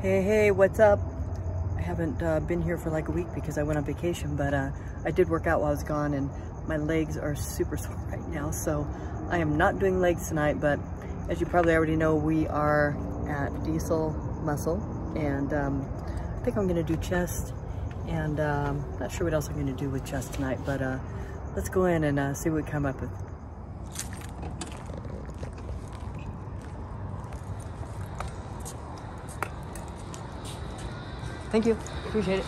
Hey, what's up? I haven't been here for like a week because I went on vacation, but I did work out while I was gone and my legs are super sore right now, so I am not doing legs tonight. But as you probably already know, we are at Diesel Muscle, and I think I'm gonna do chest, and not sure what else I'm gonna do with chest tonight, but let's go in and see what we come up with. Thank you, appreciate it.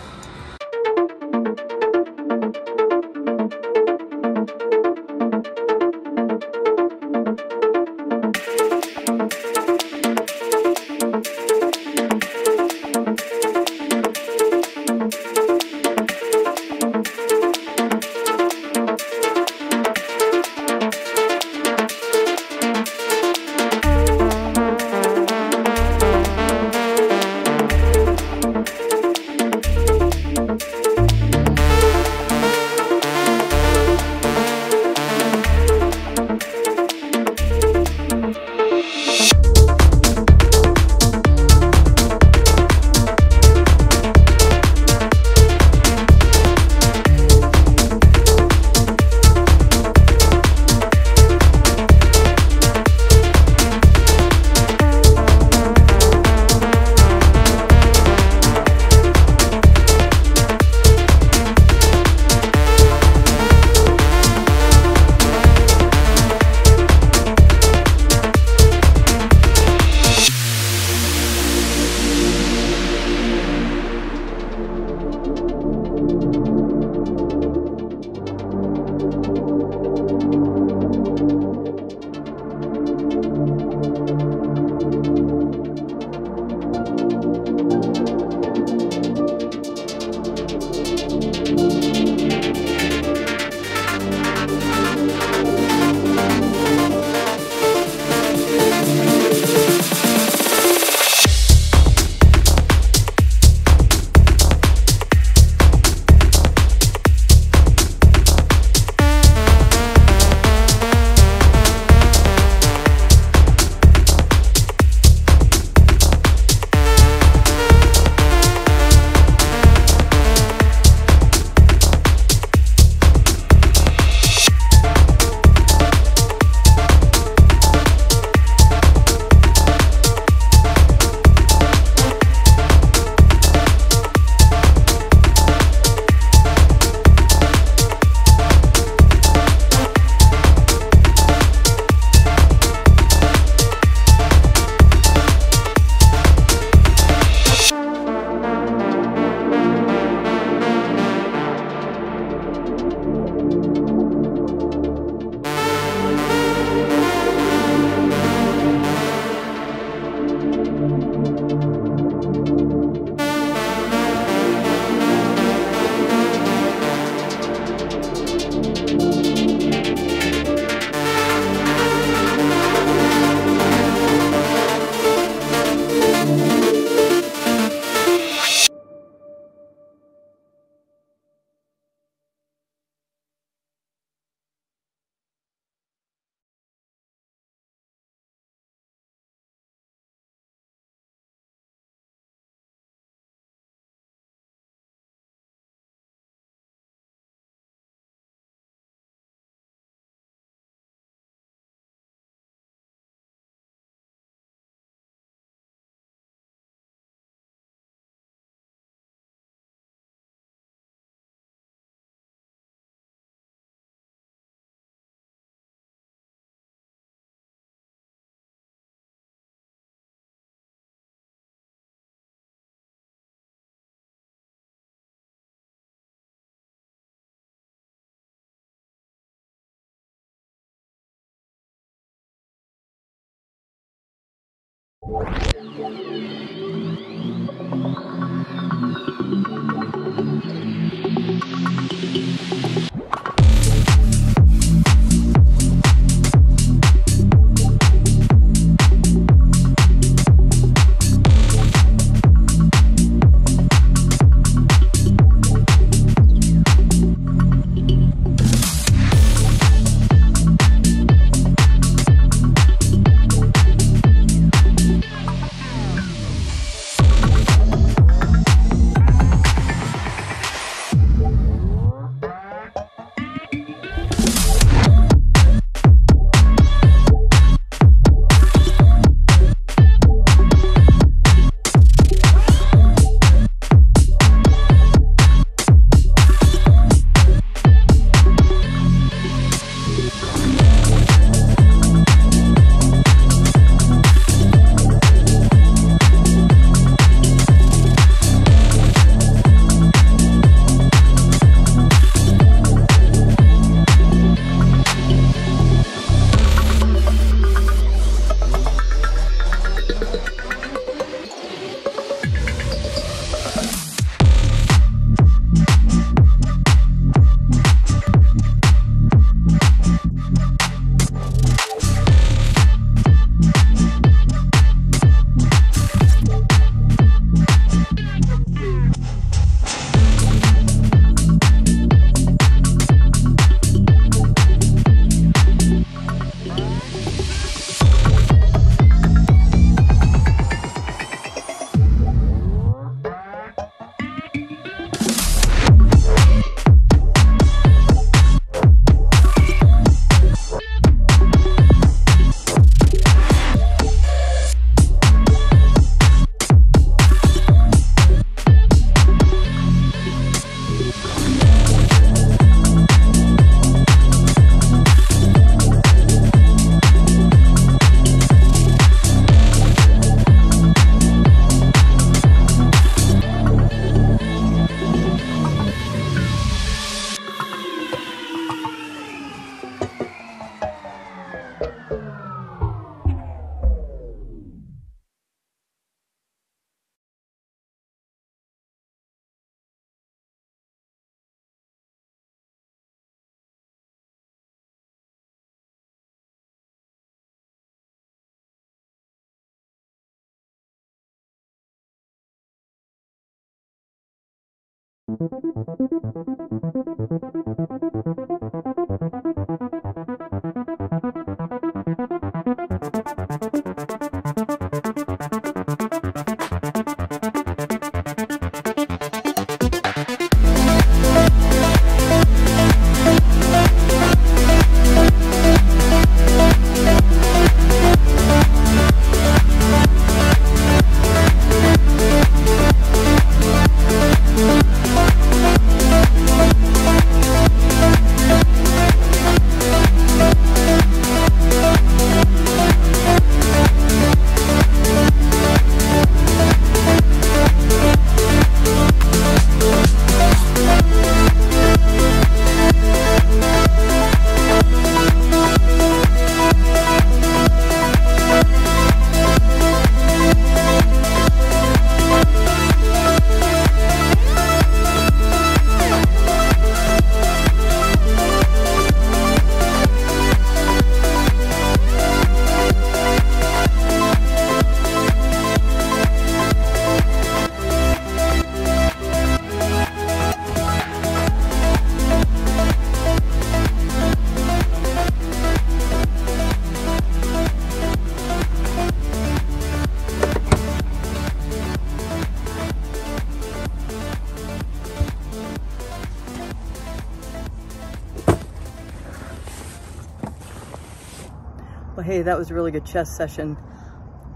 Well, hey, that was a really good chest session.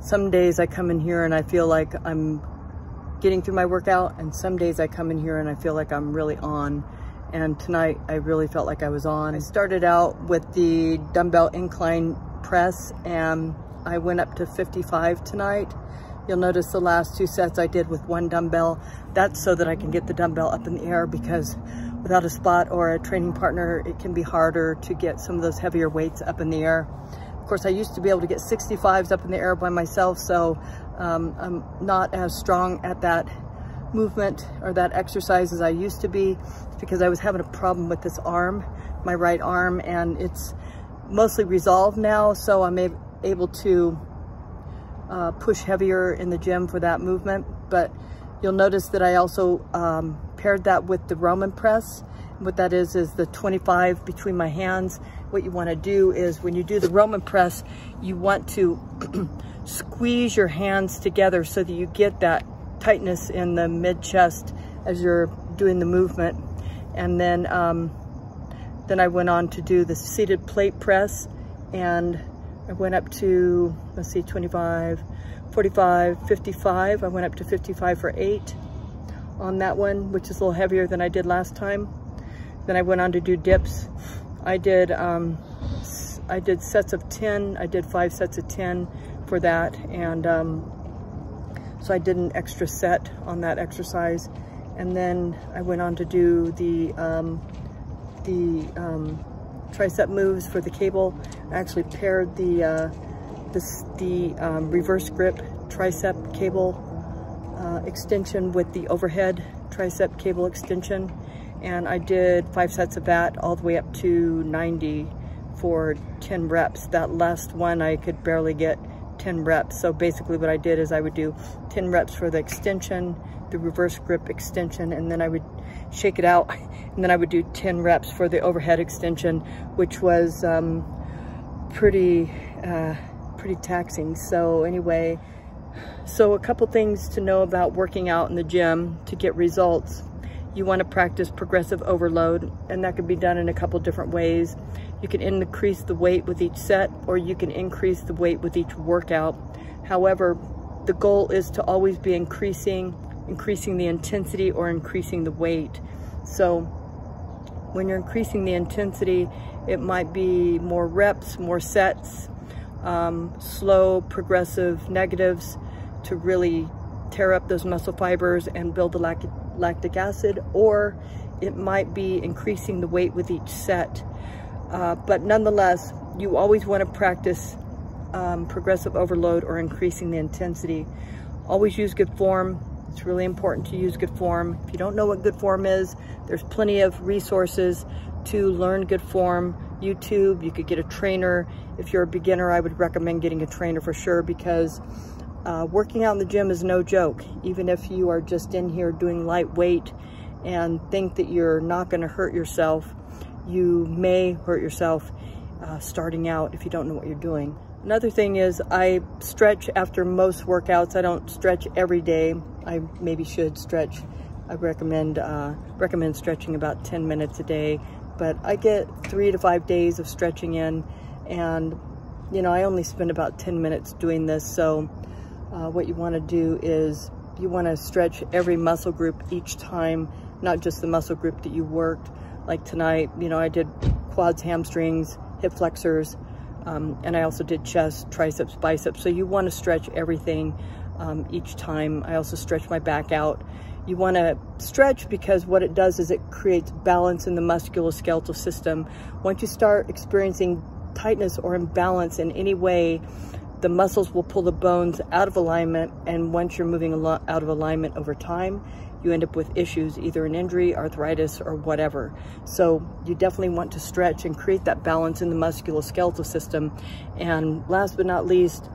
Some days I come in here and I feel like I'm getting through my workout, and some days I come in here and I feel like I'm really on. And tonight I really felt like I was on. I started out with the dumbbell incline press and I went up to 55 tonight. You'll notice the last 2 sets I did with 1 dumbbell. That's so that I can get the dumbbell up in the air, because without a spot or a training partner, it can be harder to get some of those heavier weights up in the air. Of course, I used to be able to get 65s up in the air by myself, so I'm not as strong at that movement or that exercise as I used to be. It's because I was having a problem with this arm, my right arm, and it's mostly resolved now, so I'm able to push heavier in the gym for that movement. But you'll notice that I also paired that with the Roman press. What that is the 25 between my hands. What you want to do is, when you do the Roman press, you want to squeeze your hands together so that you get that tightness in the mid chest as you're doing the movement. And then I went on to do the seated plate press, and I went up to, let's see, 25, 45, 55. I went up to 55 for 8 on that one, which is a little heavier than I did last time. Then I went on to do dips. I did sets of 10. I did 5 sets of 10 for that, and so I did an extra set on that exercise. And then I went on to do the tricep moves for the cable. I actually paired the reverse grip tricep cable extension with the overhead tricep cable extension. And I did 5 sets of that all the way up to 90 for 10 reps. That last one I could barely get 10 reps. So basically what I did is I would do 10 reps for the extension, the reverse grip extension, and then I would shake it out, and then I would do 10 reps for the overhead extension, which was pretty taxing. So anyway, so a couple things to know about working out in the gym to get results. You want to practice progressive overload, and that can be done in a couple different ways. You can increase the weight with each set, or you can increase the weight with each workout. However, the goal is to always be increasing the intensity or increasing the weight. So when you're increasing the intensity, it might be more reps, more sets, slow, progressive negatives to really tear up those muscle fibers and build the lactic acid, or it might be increasing the weight with each set. But nonetheless, you always want to practice progressive overload or increasing the intensity. Always use good form. It's really important to use good form. If you don't know what good form is, there's plenty of resources to learn good form. YouTube, you could get a trainer. If you're a beginner, I would recommend getting a trainer for sure, because working out in the gym is no joke. Even if you are just in here doing light weight and think that you're not going to hurt yourself. You may hurt yourself starting out if you don't know what you're doing. Another thing is I stretch after most workouts. I don't stretch every day. I maybe should stretch. I recommend stretching about 10 minutes a day, but I get 3 to 5 days of stretching in, and you know, I only spend about 10 minutes doing this. So what you want to do is you want to stretch every muscle group each time, not just the muscle group that you worked. Like tonight, you know, I did quads, hamstrings, hip flexors, and I also did chest, triceps, biceps. So you want to stretch everything each time. I also stretch my back out. You want to stretch because what it does is it creates balance in the musculoskeletal system. Once you start experiencing tightness or imbalance in any way, the muscles will pull the bones out of alignment, and once you're moving out of alignment over time, you end up with issues, either an injury, arthritis, or whatever. So you definitely want to stretch and create that balance in the musculoskeletal system. And last but not least,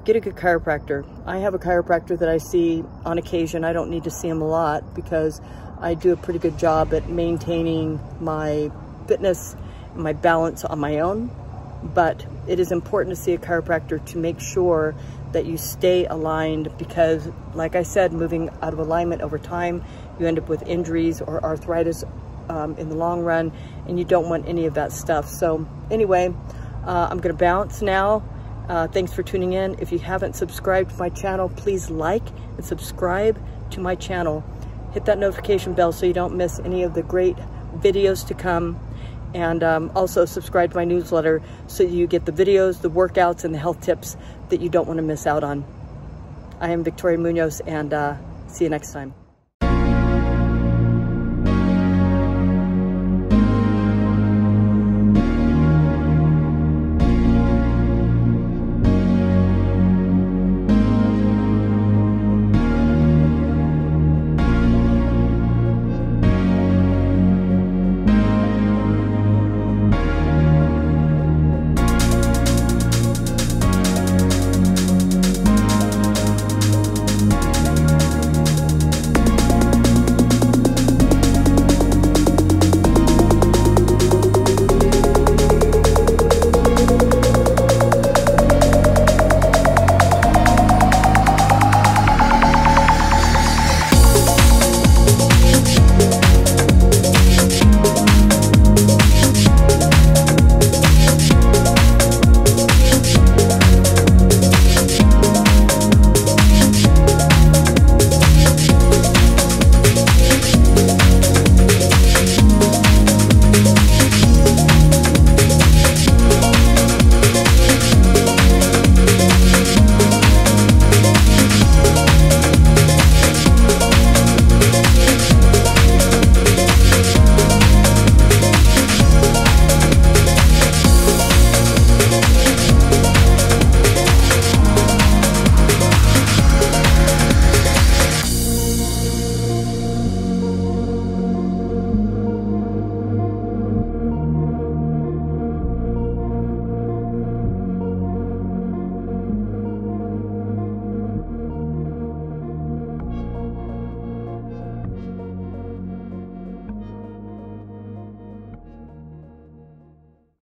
get a good chiropractor. I have a chiropractor that I see on occasion. I don't need to see him a lot because I do a pretty good job at maintaining my fitness and my balance on my own. But it is important to see a chiropractor to make sure that you stay aligned, because like I said, moving out of alignment over time, you end up with injuries or arthritis in the long run, and you don't want any of that stuff. So anyway, I'm gonna bounce now. Thanks for tuning in. If you haven't subscribed to my channel, please like and subscribe to my channel. Hit that notification bell so you don't miss any of the great videos to come. And also subscribe to my newsletter so you get the videos, the workouts, and the health tips that you don't want to miss out on. I am Victoria Munoz, and see you next time.